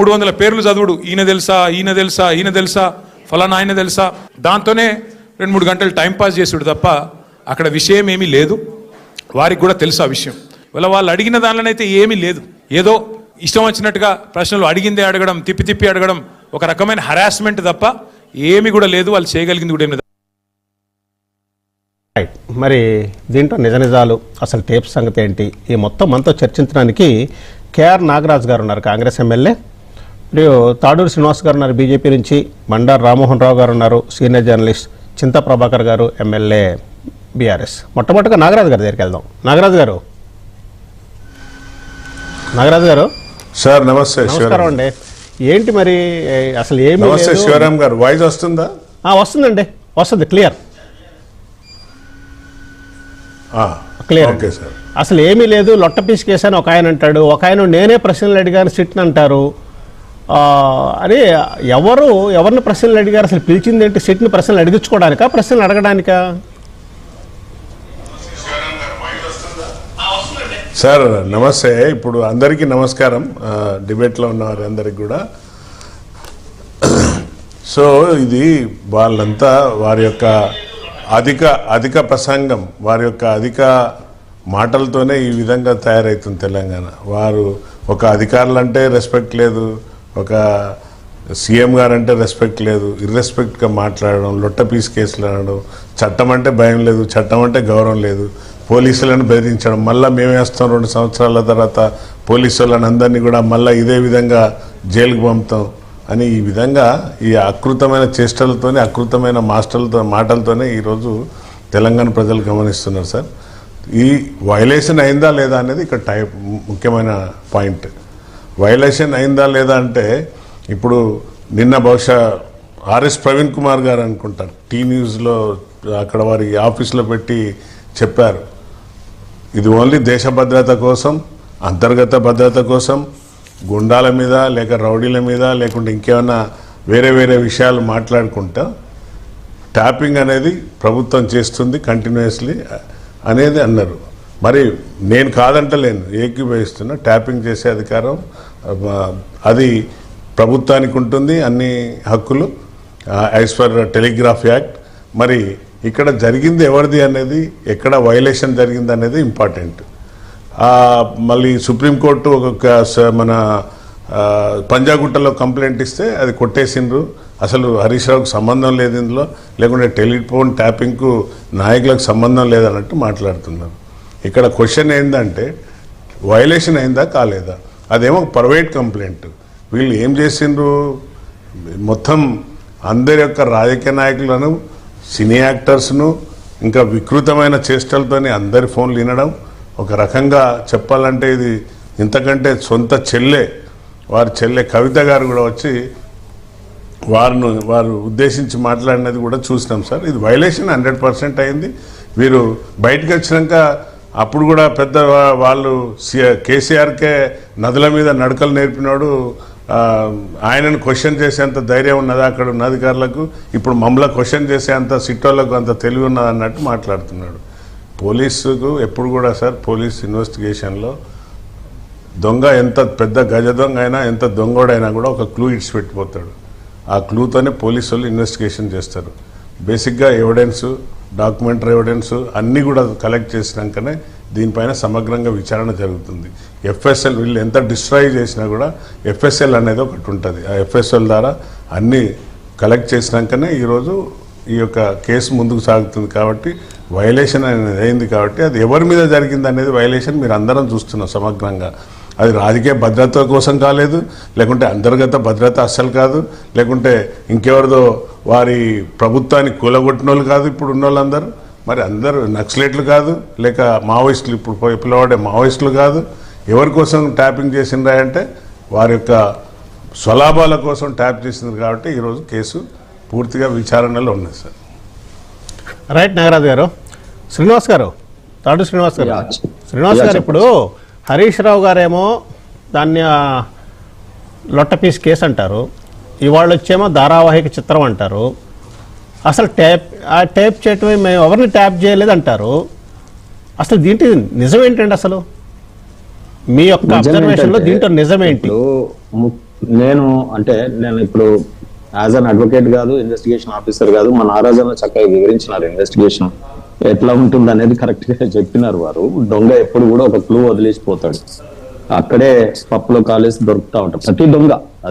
300 పేర్లు చదువుడు, ఈయన తెలుసా ఈయన తెలుసా ఈయన తెలుసా ఫలానా ఆయన తెలుసా, దాంతోనే 2-3 గంటలు టైంపాస్ చేసుడు తప్ప అక్కడ విషయం ఏమీ లేదు. వారికి కూడా తెలుసు ఆ విషయం. వాళ్ళు అడిగిన దానిలోనైతే ఏమీ లేదు. ఏదో ఇష్టం వచ్చినట్టుగా ప్రశ్నలు అడిగిందే అడగడం, తిప్పి తిప్పి అడగడం, ఒక రకమైన హరాస్మెంట్ తప్ప ఏమీ కూడా లేదు. వాళ్ళు చేయగలిగింది కూడా ఏమి లేదు. మరి దీంట్లో నిజ నిజాలు, అసలు టేప్ సంగతి ఏంటి, ఈ మొత్తం మనతో చర్చించడానికి కేఆర్ నాగరాజు గారు ఉన్నారు, కాంగ్రెస్ ఎమ్మెల్యే. మరియు తాడూరు శ్రీనివాస్ గారు ఉన్నారు, బీజేపీ నుంచి. బండారు రామ్మోహన్ రావు గారు ఉన్నారు, సీనియర్ జర్నలిస్ట్. చింతా ప్రభాకర్ గారు, ఎమ్మెల్యే, బీఆర్ఎస్. మొట్టమొదటిగా నాగరాజు గారి దగ్గరికి వెళ్దాం. నాగరాజు గారు సార్ నమస్తే. నమస్కారం అండి. ఏంటి మరి అసలు ఏమి? నమస్తే శివరామ్ గారు, వాయిస్ వస్తుందా? వస్తుందండి, వస్తుంది, క్లియర్. Okay sir. అసలు ఏమీ లేదు, లొట్ట పీస్ కేసు అని ఒక ఆయన అంటాడు, ఒక ఆయన నేనే ప్రశ్నలు అడిగాను సిట్ని అంటారు. అని ఎవరిని ప్రశ్నలు అడిగారు? అసలు పిలిచింది ఏంటి? సిట్ని ప్రశ్నలు అడిగించుకోవడానికా, ప్రశ్నలు అడగడానికా? సార్ నమస్తే. ఇప్పుడు అందరికీ నమస్కారం, డిబేట్లో ఉన్న వారందరికీ కూడా. సో ఇది వాళ్ళంతా వారి యొక్క అధిక ప్రసంగం, వారి యొక్క అధిక మాటలతోనే ఈ విధంగా తయారవుతుంది తెలంగాణ. వారు ఒక అధికారులు అంటే రెస్పెక్ట్ లేదు, ఒక సీఎం గారు అంటే రెస్పెక్ట్ లేదు, ఇర్రెస్పెక్ట్గా మాట్లాడడం, లొట్ట పీస్ కేసులు అనడం, చట్టం అంటే భయం లేదు, చట్టం అంటే గౌరవం లేదు, పోలీసులను బెదిరించడం, మళ్ళీ మేము వేస్తాం 2 సంవత్సరాల తర్వాత పోలీసు వాళ్ళని అందరినీ కూడా మళ్ళీ ఇదే విధంగా జైలుకు పంపుతాం అని, ఈ విధంగా ఈ అకృతమైన చేష్టలతోనే, అకృతమైన మాటలతోనే ఈరోజు తెలంగాణ ప్రజలు గమనిస్తున్నారు సార్. ఈ వైలేషన్ అయిందా లేదా అనేది ఇక్కడ ముఖ్యమైన పాయింట్. వైలేషన్ అయిందా లేదా అంటే, ఇప్పుడు నిన్న బహుశా ఆర్ఎస్ ప్రవీణ్ కుమార్ గారు అనుకుంటారు, టీ న్యూస్లో అక్కడ వారి ఆఫీస్లో పెట్టి చెప్పారు, ఇది ఓన్లీ దేశ భద్రత కోసం, అంతర్గత భద్రత కోసం, గుండాల మీద లేక రౌడీల మీద లేకుంటే ఇంకేమైనా వేరే విషయాలు మాట్లాడుకుంటా ట్యాపింగ్ అనేది ప్రభుత్వం చేస్తుంది కంటిన్యూస్లీ అనేది అన్నారు. మరి నేను కాదంటలేను, ఏకీభవిస్తున్నా. ట్యాపింగ్ చేసే అధికారం అది ప్రభుత్వానికి ఉంటుంది, అన్ని హక్కులు యాజ్ పర్ టెలిగ్రాఫ్ యాక్ట్. మరి ఇక్కడ జరిగింది ఎవరిది అనేది, ఎక్కడ వైలేషన్ జరిగింది అనేది ఇంపార్టెంట్. మళ్ళీ సుప్రీంకోర్టు మన పంజాగుట్టలో కంప్లైంట్ ఇస్తే అది కొట్టేసిండ్రు, అసలు హరీష్ రావుకు సంబంధం లేదు ఇందులో, లేకుంటే టెలిఫోన్ ట్యాపింగ్కు నాయకులకు సంబంధం లేదన్నట్టు మాట్లాడుతున్నారు. ఇక్కడ క్వశ్చన్ ఏంటంటే వైలేషన్ అయిందా కాలేదా? అదేమో ప్రైవేట్ కంప్లైంట్. వీళ్ళు ఏం చేసిండ్రు, మొత్తం అందరి యొక్క రాజకీయ నాయకులను, సినీ యాక్టర్స్ను, ఇంకా వికృతమైన చేష్టలతోనే అందరి ఫోన్లు వినడం. ఒక రకంగా చెప్పాలంటే ఇది ఇంతకంటే సొంత వారి చెల్లె కవిత గారు కూడా వచ్చి వారు ఉద్దేశించి మాట్లాడినది కూడా చూసినాం సార్. ఇది వైలేషన్ 100% అయింది. వీరు బయటకు వచ్చినాక అప్పుడు కూడా పెద్ద వాళ్ళు కేసీఆర్కే నదుల మీద నడకలు నేర్పినాడు, ఆయనను క్వశ్చన్ చేసేంత ధైర్యం ఉన్నది అక్కడ ఉన్న అధికారులకు, ఇప్పుడు మమ్మల్ని క్వశ్చన్ చేసేంత సిట్టోళ్లకు అంత తెలివి ఉన్నది అన్నట్టు మాట్లాడుతున్నాడు. పోలీసుకు ఎప్పుడు కూడా సార్, పోలీస్ ఇన్వెస్టిగేషన్లో దొంగ ఎంత పెద్ద గజ దొంగ అయినా, ఎంత దొంగోడైనా కూడా ఒక క్లూ ఇడిచిపెట్టిపోతాడు. ఆ క్లూతోనే పోలీసు వాళ్ళు ఇన్వెస్టిగేషన్ చేస్తారు. బేసిక్గా ఎవిడెన్స్, డాక్యుమెంటరీ ఎవిడెన్స్ అన్నీ కూడా కలెక్ట్ చేసినాకనే దీనిపైన సమగ్రంగా విచారణ జరుగుతుంది. ఎఫ్ఎస్ఎల్ వీళ్ళు ఎంత డిస్ట్రాయ్ చేసినా కూడా ఎఫ్ఎస్ఎల్ అనేది ఒకటి ఉంటుంది. ఆ ఎఫ్ఎస్ఎల్ ద్వారా అన్నీ కలెక్ట్ చేసినాకనే ఈరోజు ఈ యొక్క కేసు ముందుకు సాగుతుంది. కాబట్టి వైలేషన్ అనేది అయింది. కాబట్టి అది ఎవరి మీద జరిగింది అనేది వైలేషన్ మీరు అందరం చూస్తున్నాం సమగ్రంగా. అది రాజకీయ భద్రత కోసం కాలేదు, లేకుంటే అంతర్గత భద్రత అస్సలు కాదు, లేకుంటే ఇంకెవరిదో వారి ప్రభుత్వాన్ని కూలగొట్టిన వాళ్ళు కాదు ఇప్పుడు ఉన్న వాళ్ళందరూ. మరి అందరూ నక్సలైట్లు కాదు, లేక మావోయిస్టులు, ఇప్పుడు పిలవడే మావోయిస్టులు కాదు. ఎవరి కోసం ట్యాపింగ్ చేసిండ్రా అంటే వారి యొక్క స్వలాభాల కోసం ట్యాప్ చేసింది. కాబట్టి ఈరోజు కేసు పూర్తిగా విచారణలో ఉన్నది సార్. రైట్ నాగరాజు గారు. శ్రీనివాస్ గారు, తాడు శ్రీనివాస్ గారు, ఇప్పుడు హరీష్ రావు గారేమో దాన్ని లొట్ట పీస్ కేసు అంటారు, ఇవాళ వచ్చేమో ధారావాహిక చిత్రం అంటారు. అసలు ట్యాప్ చేయటమే, మేము ఎవరిని ట్యాప్ చేయలేదు అంటారు. అసలు దీంట్లో నిజం ఏంటండి? అసలు మీ యొక్క అబ్జర్వేషన్లో దీంట్లో నిజమేంటి? నేను ఇప్పుడు యాజ్ అన్ అడ్వకేట్ కాదు, ఇన్వెస్టిగేషన్ ఆఫీసర్ కాదు, మన నారాజన్న చక్కగా వివరించినారు ఇన్వెస్టిగేషన్ ఎట్లా ఉంటుంది అనేది కరెక్ట్ గా చెప్పినారు వారు. దొంగ ఎప్పుడు కూడా ఒక క్లూ వదిలేసిపోతాడు, అక్కడే పప్పులో కాలేసి దొరుకుతా ఉంటాడు ప్రతి దొంగ. అది